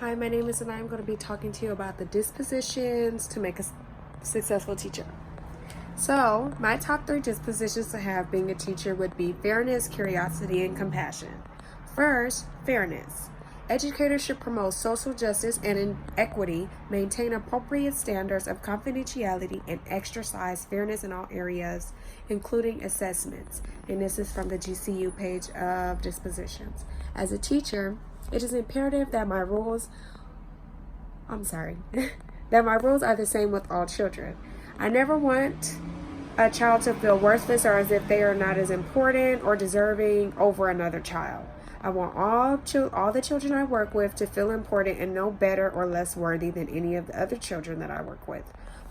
Hi, my name is and I'm going to be talking to you about the dispositions to make a successful teacher. So, my top 3 dispositions to have being a teacher would be fairness, curiosity, and compassion. First, fairness. Educators should promote social justice and equity, maintain appropriate standards of confidentiality, and exercise fairness in all areas, including assessments. And this is from the GCU page of Dispositions. As a teacher, it is imperative that my rules that my rules are the same with all children. I never want a child to feel worthless or as if they are not as important or deserving over another child. I want all the children I work with to feel important and no better or less worthy than any of the other children that I work with.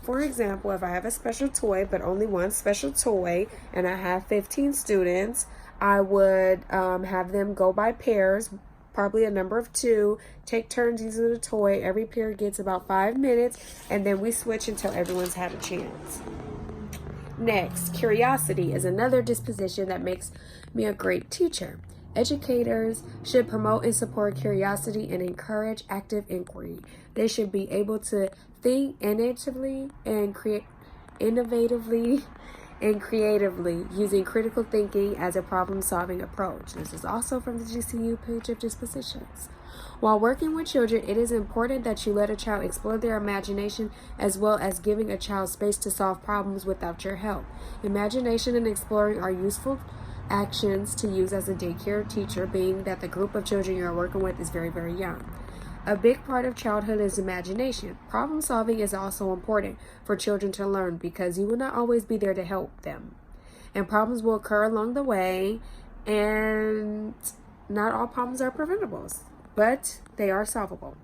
For example, if I have a special toy, but only one special toy, and I have 15 students, I would have them go by pairs, probably a number of 2, take turns using the toy. Every pair gets about 5 minutes, and then we switch until everyone's had a chance. Next, curiosity is another disposition that makes me a great teacher. Educators should promote and support curiosity and encourage active inquiry. They should be able to think innovatively and innovatively and creatively, using critical thinking as a problem-solving approach. This is also from the GCU page of Dispositions. While working with children, it is important that you let a child explore their imagination as well as giving a child space to solve problems without your help. Imagination and exploring are useful actions to use as a daycare teacher, being that the group of children you are working with is very, very young. A big part of childhood is imagination. Problem solving is also important for children to learn because you will not always be there to help them. And problems will occur along the way, and not all problems are preventable, but they are solvable.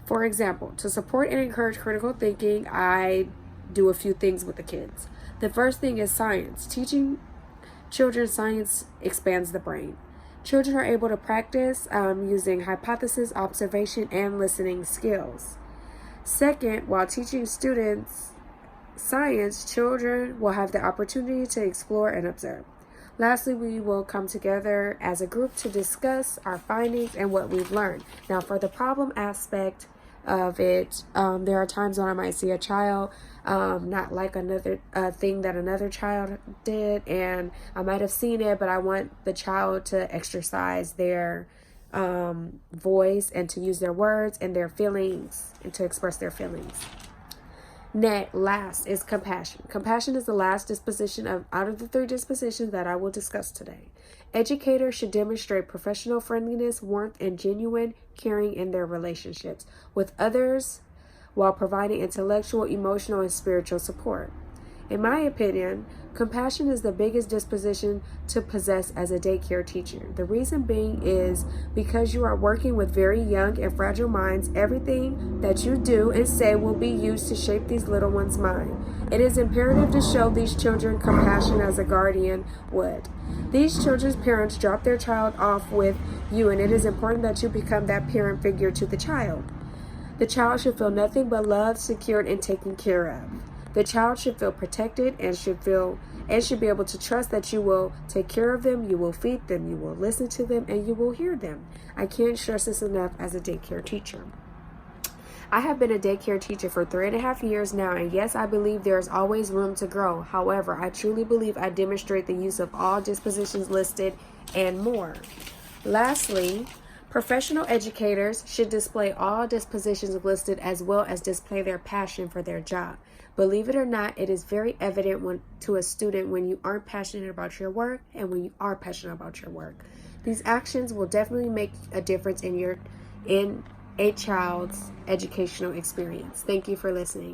For example, to support and encourage critical thinking, I do a few things with the kids. The first thing is science. Teaching children science expands the brain. Children are able to practice using hypothesis, observation, and listening skills. Second, while teaching students science, children will have the opportunity to explore and observe. Lastly, we will come together as a group to discuss our findings and what we've learned. Now, for the problem aspect of it, there are times when I might see a child not like another thing that another child did, and I might have seen it, but I want the child to exercise their voice and to use their words and their feelings and to express their feelings. Last is compassion. Compassion is the last disposition out of the 3 dispositions that I will discuss today. Educators should demonstrate professional friendliness, warmth, and genuine caring in their relationships with others while providing intellectual, emotional, and spiritual support. In my opinion, compassion is the biggest disposition to possess as a daycare teacher. The reason being is because you are working with very young and fragile minds. Everything that you do and say will be used to shape these little ones' mind. It is imperative to show these children compassion as a guardian would. These children's parents drop their child off with you, and it is important that you become that parent figure to the child. The child should feel nothing but love, secured, and taken care of. The child should feel protected and should be able to trust that you will take care of them, you will feed them, you will listen to them, and you will hear them. I can't stress this enough as a daycare teacher. I have been a daycare teacher for 3.5 years now, and yes, I believe there is always room to grow. However, I truly believe I demonstrate the use of all dispositions listed and more. Lastly, professional educators should display all dispositions listed as well as display their passion for their job. Believe it or not, it is very evident to a student when you aren't passionate about your work and when you are passionate about your work. These actions will definitely make a difference in a child's educational experience. Thank you for listening.